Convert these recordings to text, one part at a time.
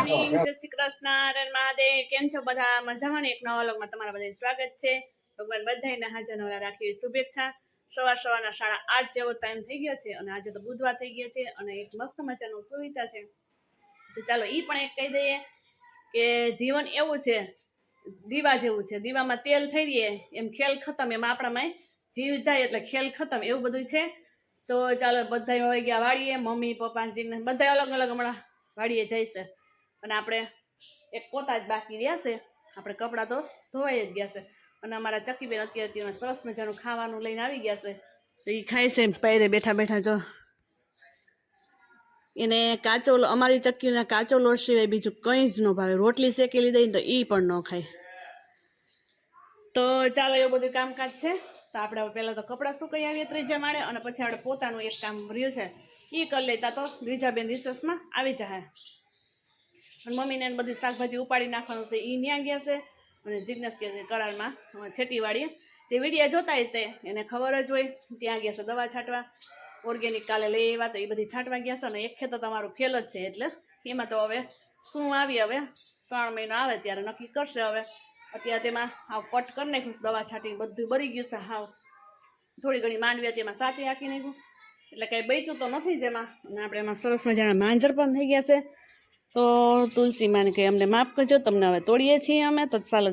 Morning, જય શ્રી કૃષ્ણ, હર મહાદેવ. કેમ છો બધા? મજામાં ને? એક નવા વ્લોગમાં તમારા બધાનું સ્વાગત છે. ભગવાન બધાને હાજર નવરા રાખી શુભેચ્છા. સવારના 8:30 જેવો ટાઈમ થઈ ગયો છે અને આજે તો બુધવાર થઈ ગયો છે અને એક મસ્ત મજાનો સુવિચાર છે. તો ચાલો એ પણ એક કહી દઈએ કે જીવન એવું છે, દીવા જેવું છે. દીવામાં તેલ થઈ રહીએ એમ ખેલ ખતમ, એમ આપણામાં જીવ જાય એટલે ખેલ ખતમ, એવું બધું છે. તો ચાલો બધા હોય ગયા વાળીએ, મમ્મી પપ્પાજીને બધા અલગ અલગ હમણાં વાળીએ જાય છે અને આપણે એક પોતા જ બાકી રહ્યા છે. આપણે કપડાં તો ધોવાઈ જ ગયા છે અને અમારા ચક્કીબેન અત્યારે સરસ મજાનું ખાવાનું લઈને આવી ગયા છે. તો એ ખાય છે પહેરે બેઠા બેઠા. જો એને કાચો, અમારી ચક્કીને કાચો લોટ સિવાય બીજું કંઈ જ ન ભાવે. રોટલી શેકેલી દઈને તો એ પણ ન ખાય. તો ચાલો એવું બધું કામકાજ છે. તો આપણે પહેલાં તો કપડાં સુકાઈ આવીએ ત્રીજા માળે અને પછી આપણે પોતાનું એક કામ રહ્યું છે એ કરી લેતા તો દ્વિજાબેન રિસર્ચમાં આવી જાય. અને મમ્મીને બધી શાકભાજી ઉપાડી નાખવાનું છે એ ન્યા ગયા છે અને જિજ્ઞેસ કે છે કરારમાં છેટીવાડીએ જે વિડીયો જોતા હશે એને ખબર જ હોય, ત્યાં ગયા છે દવા છાંટવા. ઓર્ગેનિક કાલે લઈ આવ્યા તો એ બધી છાંટવા ગયા છે અને એક ખેતર તમારું ફેલ જ છે. એટલે એમાં તો હવે શું આવી, હવે 3 મહિનો આવે ત્યારે નક્કી કરશે. હવે અત્યારે તેમાં હાવ કટ કરી નાખ્યું, દવા છાંટીને બધું બળી ગયું છે. હાવ થોડી ઘણી માંડવી હતી એમાં સાથે હાંકી નાખ્યું એટલે કંઈ બચ્યું તો નથી જ એમાં. અને આપણે એમાં સરસ મજાના માંજર પણ થઈ ગયા છે. તો તુલસી માને કે અમને માફ કરજો, તમને હવે તોડીએ છીએ અમે. તો ચાલો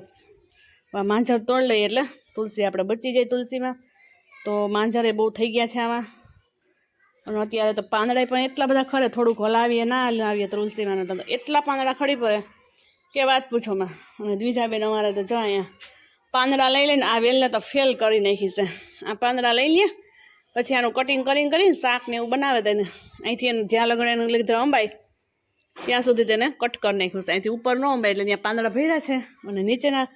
માંજર તોડ લઈએ એટલે તુલસી આપણે બચી જાય તુલસીમાં. તો માંજરે બહુ થઈ ગયા છે આમાં અને અત્યારે તો પાંદડા પણ એટલા બધા ખરે, થોડુંક હલાવીએ ના હલાવીએ તુલસીમાં તો એટલા પાંદડા ખડી પડે કે વાત પૂછોમાં. અને દ્વિજાબેન અમારે તો જો અહીંયા પાંદડા લઈ લઈને આ વેલને તો ફેલ કરી નાખી છે. આ પાંદડા લઈ લઈએ પછી આનું કટિંગ કરીને શાક ને એવું બનાવે તેને અહીંથી એને જ્યાં લગણ એનું લીધે અંબાઈ ત્યાં સુધી તેને કટ કરી નાખ્યું છે. અહીંથી ઉપર ન અંબાય એટલે ત્યાં પાંદડા ભર્યા છે અને નીચેના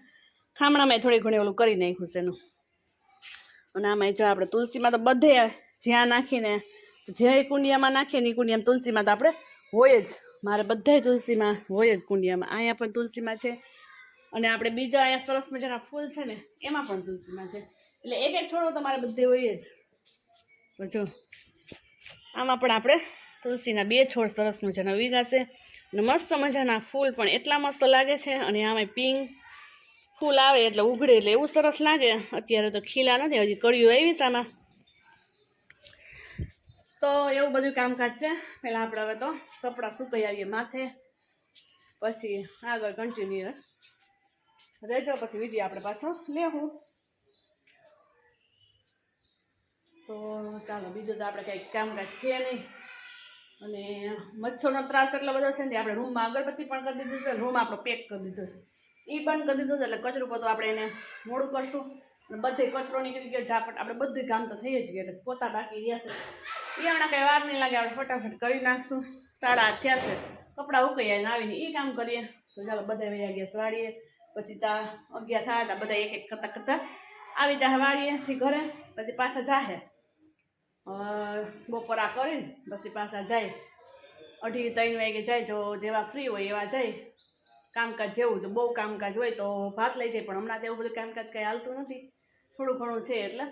ખામણામાં થોડી ઘણી ઓલું કરી નાખ્યું છે એનું. અને આમાં જો આપણે તુલસીમાં તો બધે જ્યાં નાખીને જે કુંડિયામાં નાખીએ ને એ કુંડિયામાં તુલસીમાં તો આપણે હોય જ. મારે બધાય તુલસીમાં હોય જ કુંડિયામાં. અહીંયા પણ તુલસીમાં છે અને આપણે બીજા અહીંયા સરસ મજાના ફૂલ છે ને એમાં પણ તુલસીમાં છે. એટલે એક એક છોડો તો મારે બધે હોય જ. તો જો આમાં પણ આપણે તુલસીના 2 છોડ સરસ મજાના ઉગાશે અને મસ્ત મજાના ફૂલ પણ એટલા મસ્ત લાગે છે. અને આમાં પિંક ફૂલ આવે એટલે ઉઘડે એટલે એવું સરસ લાગે. અત્યારે તો ખીલા નથી, હજી કળીઓ આવી છે આમાં. તો એવું બધું કામકાજ છે. પહેલાં આપણે હવે તો કપડાં સુકાઈ આવીએ માથે, પછી આગળ કન્ટિન્યુ રહેજો, પછી વિડીયો આપણે પાછો લેવું. તો ચાલો બીજું તો આપણે કંઈક કામકાજ છે નહીં. અને મચ્છરનો ત્રાસ એટલો બધો છે ને આપણે રૂમમાં અગરબત્તી પણ કરી દીધું છે, રૂમ આપણો પેક કરી દીધો છે, એ બંધ કરી દીધું છે. એટલે કચરું બધું આપણે એને મોડું કરશું અને બધે કચરો નીકળી ગયો ઝાપટ. આપણે બધું કામ તો થઈ જ ગયા એટલે પોતા બાકી રહ્યા છે એ હમણાં કંઈ વાર નહીં લાગે, આપણે ફટાફટ કરી નાખશું. 8:30 થયા છે, કપડાં ઉકાઈ આવીને એ કામ કરીએ. તો ચાલો બધા વયા ગયા વાળીએ, પછી ત્યાં 11 થયા બધા એક એક કરતાં આવી જાય વાળીએથી ઘરે. પછી પાછા જાહે બપોરા કરીને પછી પાછા જાય 2:30-3 વાગે જાય. જો જેવા ફ્રી હોય એવા જાય. કામકાજ જેવું તો બહુ કામકાજ હોય તો ભાત લઈ જાય, પણ હમણાં તો એવું બધું કામકાજ કંઈ હાલતું નથી, થોડું ઘણું છે. એટલે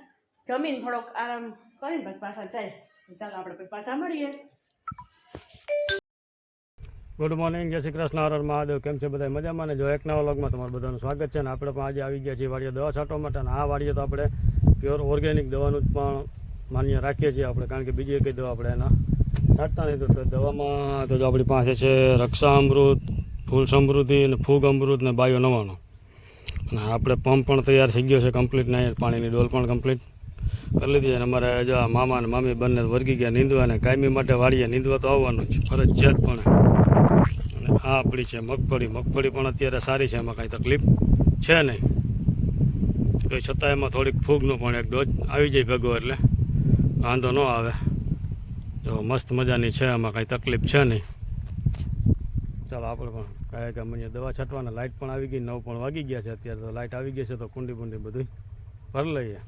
જમીન થોડોક આરામ કરીને પછી પાછા જાય. ચાલો આપણે પછી પાછા મળીએ. ગુડ મોર્નિંગ, જય શ્રી કૃષ્ણ, હર હર મહાદેવ. કેમ છે બધા? મજામાં ને? જો એક નવા વ્લોગમાં તમારું બધાનું સ્વાગત છે. ને આપણે પણ આજે આવી ગયા છીએ વાડીએ દવા છાંટવા માટે. અને આ વાડીએ તો આપણે પ્યોર ઓર્ગેનિક દવાનું જ પણ માન્ય રાખીએ છીએ આપણે, કારણ કે બીજી કંઈ દવા આપણે એના છાંટતા નહીં. તો દવામાં તો જો આપણી પાસે છે રક્ષા અમૃત, ફૂલ સમૃદ્ધિ અને ફૂગ અમૃત ને બાયો 99. અને આપણે પંપ પણ તૈયાર થઈ ગયો છે કમ્પ્લીટ. ને પાણીની ડોલ પણ કમ્પ્લીટ કરી લીધી. અને અમારે જો મામા અને મામી બંને વર્ગી ગયા નીંદવા, અને કાયમી માટે વાડીએ નીંદવા તો આવવાનું જ ફરજિયાત. પણ અને આ આપણી છે મગફળી પણ અત્યારે સારી છે, એમાં કાંઈ તકલીફ છે નહીં. તો છતાં એમાં થોડીક ફૂગનો પણ એક ડોઝ આવી જાય ભેગો એટલે વાંધો ન આવે. જો મસ્ત મજાની છે, એમાં કાંઈ તકલીફ છે નહીં. ચાલો આપણે પણ કાંઈ કામ અહીંયા દવા છાંટવાના. લાઇટ પણ આવી ગઈ, 9 પણ વાગી ગયા છે અત્યારે. તો લાઇટ આવી ગઈ છે તો કુંડી બુંડી બધું ભરી લઈએ.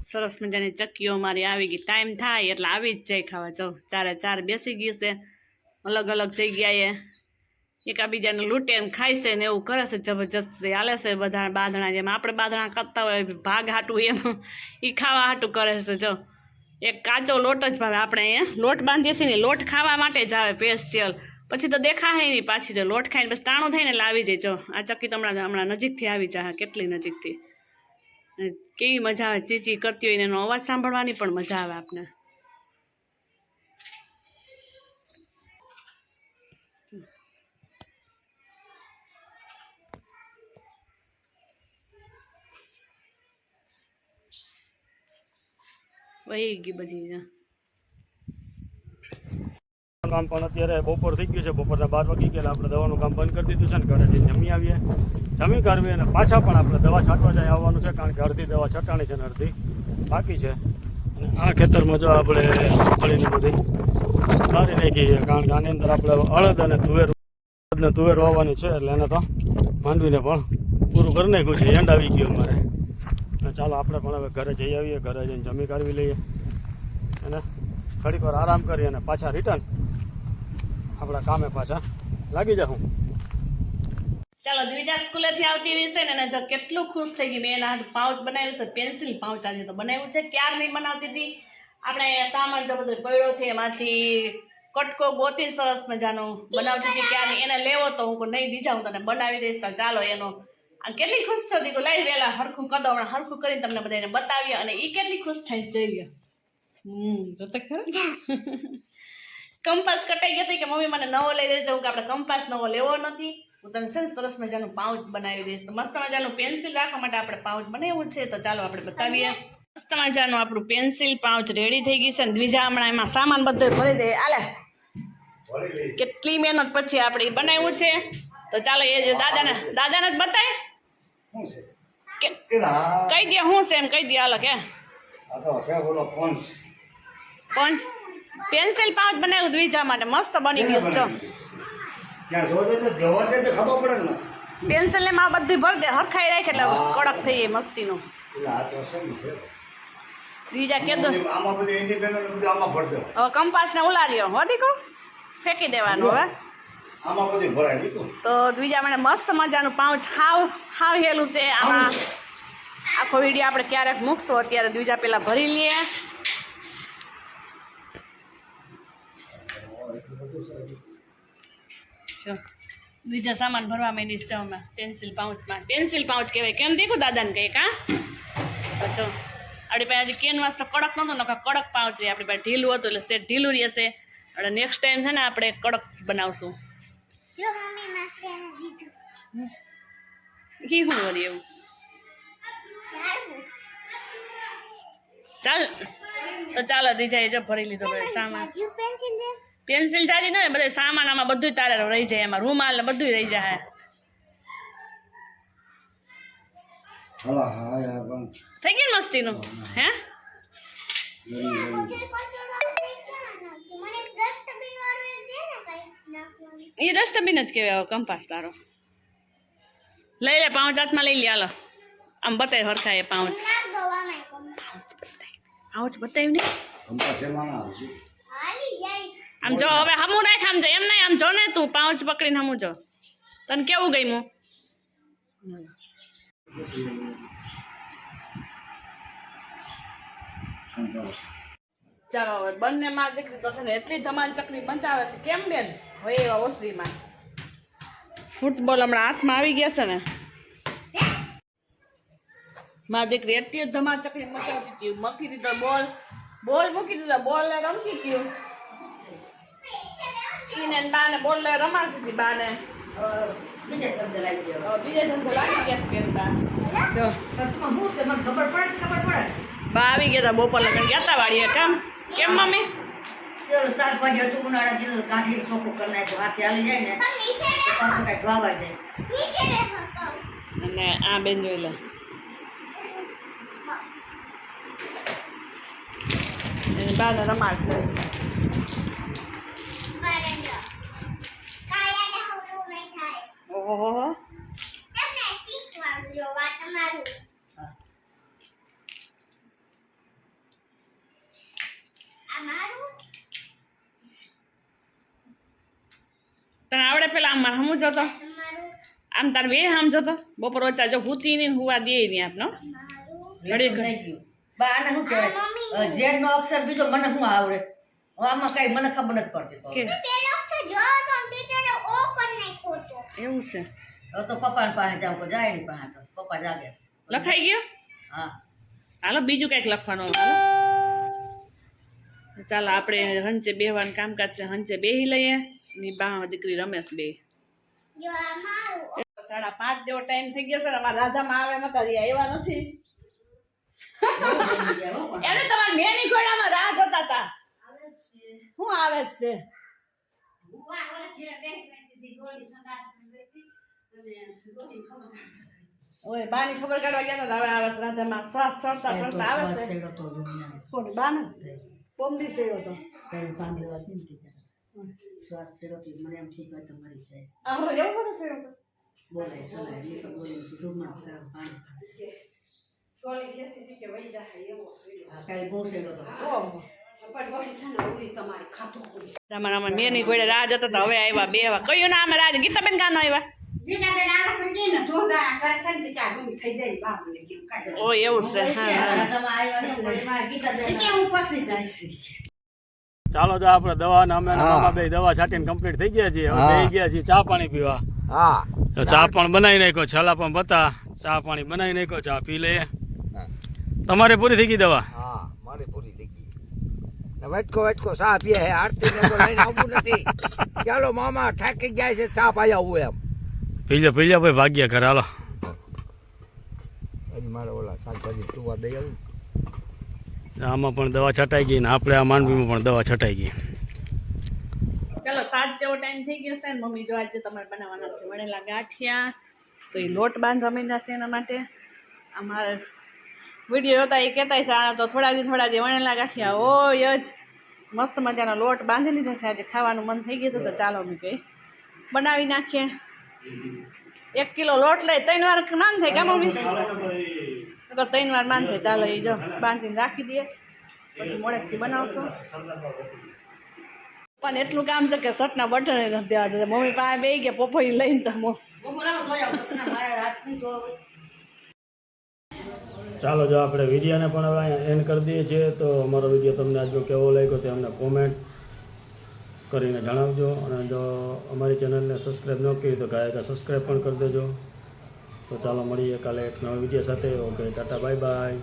સરસ મજાની ચક્કીઓ મારી આવી ગઈ. ટાઈમ થાય એટલે આવી જ જાય ખાવા. જો 4 બેસી ગયું છે, અલગ અલગ જગ્યાએ એકાબીજાને લૂંટે ને ખાય છે ને એવું કરે છે. જબરજસ્તી હાલે છે બધા બાંધણા, જેમ આપણે બાંધણા કરતા હોય ભાગ હાટું એમ એ ખાવા હાટું કરે છે. જો એક કાચો લોટ જ ભાવે. આપણે અહીંયા લોટ બાંધીએ છીએ ને લોટ ખાવા માટે જ આવે સ્પેશિયલ. પછી તો દેખાય નહીં પાછી તો લોટ ખાઈને બસ ટાણું થઈને એટલે આવી જાય. જો આ ચક્કી તો હમણાં નજીકથી આવી જાય, કેટલી નજીકથી. કેવી મજા આવે, ચીચી કરતી હોય ને એનો અવાજ સાંભળવાની પણ મજા આવે આપને. વહી ગઈ બધી. કામ પણ અત્યારે બપોર થઈ ગયું છે, બપોરના 12 વાગી ગયા. આપણે દવાનું કામ બંધ કરી દીધું છે ને ઘરે જઈને જમી આવીએ. જમી કરવી અને પાછા પણ આપણે દવા છાંટવા જાય આવવાનું છે, કારણ કે અડધી દવા છટાણી છે ને અડધી બાકી છે. અને આ ખેતરમાં જો આપણે મગફળીની બધી મારી નાખી છે, કારણ કે આની અંદર આપણે અડદ અને તુવેર વાવવાની છે, એટલે એને તો માંડવીને પણ પૂરું કરી નાખ્યું છે. એન્ડ આવી ગયો અમારે. ચાલો આપણે પણ હવે ઘરે જઈ આવીએ, ઘરે જઈને જમી કાઢવી લઈએ અને ઘડીક વાર આરામ કરીએ અને પાછા રિટર્ન આપણા કામે પાછા લાગી જાઉં. ચાલો દ્વિજા સ્કૂલેથી આવતી રહેશે ને જો કેટલું ખુશ થઈ ગઈ. મેં એના પાઉચ બનાવ્યું છે, પેન્સિલ પાઉચ આજે તો બનાવ્યું છે. ક્યાર નહીં બનાવતી હતી. આપણે સામાન જો બધો પડ્યો છે એમાંથી કટકો ગોતી સરસ મજાનો બનાવતી હતી. ક્યારે એને લેવો તો હું નહીં દીધા, હું તને બનાવી દઈશ. તો ચાલો એનો કેટલી ખુશ થતી કે લઈ વહેલા હરખું કરી દો, હમણાં હરખું કરીને તમને બધાને બતાવીએ અને એ કેટલી ખુશ થાય જોઈ લ્યો. જોતે ખરું કંપાસ કટાઈ ગયો કે મમ્મી મને નવો લઈ દેજો. કે આપણે કંપાસ નવો લેવો નથી, હું તને છે ને સરસ મજાનું પાઉચ બનાવી દઈશ. તો મસ્ત મજાનું પેન્સિલ રાખવા માટે આપણે પાઉચ બનાવ્યું છે. તો ચાલો આપણે બતાવીએ. મસ્ત મજાનું આપણું પેન્સિલ પાઉચ રેડી થઈ ગયું છે. અને દ્વિજા હમણાં એમાં સામાન બધો ભરી દે. આલે કેટલી મહેનત પછી આપણે બનાવ્યું છે. તો ચાલો એ દાદાને જ બતાય કહી દે હું છે એમ કહી દે. હાલો કે પણ પેન્સિલ પાઉચ બનાવ્યું દ્વિજા માટે, મસ્ત બની ગયું છે. પેન્સિલ ને માં બધી ભર દે, હરખાઈ રાખે એટલે કડક થઈ જાય મસ્તીનું. દ્વિજા કે દો હવે કંપાસ ને ઉલાર્યો વધી કહું ફેંકી દેવાનું. હવે તો દ્વિજા મને મસ્ત મજાનું પાઉચ હાવ હેલું છે. આમાં આખો વિડીયો આપણે ક્યારેક મૂકશું. અત્યારે દ્વિજા પેલા ભરી લઈએ. બીજા સામાન ભરવા માંડી છે અમે પેન્સિલ પાઉચમાં. પેન્સિલ પાઉચ કહેવાય કેમ દીકું દાદાને કંઈક. હા અચ્છા આપણી પાસે હજી કેનવાસ તો કડક નહોતું ને કડક પાઉચ છે. આપણી પાસે ઢીલું હતું એટલે સેટ ઢીલું રહેશે. એટલે નેક્સ્ટ ટાઈમ છે ને આપણે કડક બનાવશું. ઘી શું વળી એવું ચાલ. તો ચાલો દીજાએ જો ભરી લીધો સામાન. પેન્સિલ જાજી ને બધા સામાન આમાં બધું તારે રહી જાય. એમાં રૂમાલ ને બધું રહી જાય. થઈ ગયું મસ્તીનું. હે એ ડસ્ટબિન જ કહેવાય કંપાસ તારો. લઈ લે પાઉચ હાથમાં લઈ લે. હાલો આમ બતાવી હરખા એ પાઉચ બતાવ્યું ને આમ જો. હવે હમું રાખ આમ જો. એમ નહીં આમ જો ને તું પાઉચ પકડીને હમું જો. તને કેવું ગયું? ચાલો હવે બંને માં દીકરી તો છે ને એટલી ધમાલ ચકરી પંચાવે છે. કેમ બેન હવે એવા ઓસરીમાં ફૂટબોલ હમણાં હાથમાં આવી ગયા છે ને. માં દીકરી એટલી જ ધમાલ ચકરી મચાવતી હતી. મૂકી દીધો બોલ મૂકી દીધો. બોલ ને રમતી હતી. ઈને બાને બોલ ને રમાડતી હતી. બાને બીજા ધંધો લાગી ગયા છે. જો બા આવી ગયા હતા બપોર લગન ગયા હતા વાડીએ. કેમ મમ્મી? શાકભાજી હતું ઉનાળા દીધું કાઢી ચોખ્ખું કરી નાખ્યું. હાથે હાલી જાય ને પાછું કઈક વાવાઈ જાય. અને આ બેન જોઈ લે બાને રમાડશે. ઓહો તને આવડે? પેલા આમ હમું જતો આમ તાર બે આમ જતો બપોર વચ્ચા જો હુતી નહીં હુવા દે નહીં આપનો. બા આને શું કહેવાય? ઝેડ નો અક્ષર બીજો મને શું આવડે હવે આમાં કઈ મને ખબર નથી પડતી તો. કે એવું છે હવે તો પપ્પાની પાસે જાવ તો જાય ની પાસે તો પપ્પા જાગે છે. લખાઈ ગયો હા હાલો બીજું કંઈક લખવાનું હાલો ચાલો આપણે હંચે બેહવાનું કામકાજ છે હંચે બેહી લઈએ ની બા દીકરી રમેશ બે 5:30 જેવો ટાઈમ થઈ ગયો છે ને અમારા રાધામાં આવે મતા એવા નથી એને તમારા મેની ઘોડામાં રાહ જોતા હતા શું આવે જ છે ઓય બાની ખબર કાઢવા ગયા હતા હવે આવે છે રાધામાં શ્વાસ ચડતા ચડતા આવે છે કોની બા ને પોમદી સેવો તો શ્વાસ શેરોથી મને એમ ઠીક હોય તો મરી જાય છે. આહરો એવું બધું સેવો તો બોલે સલાહ એ પણ બોલે રૂમમાં ગરમ પાણી કોલી કેતી હતી કે વઈ જાય એવો સેવો આ કાંઈ બહુ શેરો તો તમારા મેની ઘોડે રાહ જતો તો હવે આવ્યા બે આવ્યા કયું નામ રાજ ગીતાબેન કાનો આવ્યા ઓ એવું છે હા ચાલો તો આપણે દવા ને અમે મામા બે દવા છાંટીને કમ્પ્લીટ થઈ ગયા છીએ હવે બેસી ગયા છીએ ચા પાણી પીવા. હા તો ચા પણ બનાવી નાખ્યો છેલ્લા પણ બતા ચા પાણી બનાવી નાખ્યો ચા પી લઈએ. તમારે પૂરી થઈ ગઈ દવા? હા મારી પૂરી થઈ ગઈ. વેટકો વેટકો ચા પીએ હે આરતી ને તો લઈને આવવું નથી. ચાલો મામા થાકી જાય છે ચા પાઈ આવું એમ. પી લો ભાઈ ભાગ્યા ઘર હાલો. હજી મારે ઓલા શાકભાજી તુવા દઈ આવું. આમાં પણ દવા છટાઈ ગઈ ને આપણે આ માંડવીમાં પણ દવા છટાઈ ગઈ. ચલો 7 જેવો ટાઈમ થઈ ગયો છે ને મમ્મી જો આજે તમારે બનાવવાના છે વણેલા ગાંઠિયા તો એ લોટ બાંધવા માંડ્યા છે એના માટે અમારે વિડીયો હતા એ કહેતા છે આ તો થોડા દી વણેલા ગાંઠિયા હોય જ મસ્ત મજાનો લોટ બાંધી લીધો છે આજે ખાવાનું મન થઈ ગયું હતું તો ચાલો અમે કંઈ બનાવી નાખીએ 1 કિલો લોટ લઈ 3 વાર માન થાય કા મમ્મી તો 3 વાર માન થાય ચાલો એ જો બાંધીને રાખી દઈએ પછી મોડેકથી બનાવશું પણ એટલું કામ છે કે સટના બટન નથી દેવા દેતા મમ્મી પાસે બે ગયા પપ્પા લઈને તો ચાલો જો આપણે વિડીયોને પણ હવે એન્ડ કરી દઈએ છીએ. તો અમારો વિડીયો તમને આજનો કેવો લાગ્યો તે અમને કોમેન્ટ કરીને જણાવજો અને જો અમારી ચેનલને સબસ્ક્રાઈબ ન કરી તો કાંઈ સબસ્ક્રાઈબ પણ કરી દેજો. તો ચાલો મળીએ કાલે એક નવા વિડીયો સાથે. Okay tata bye bye.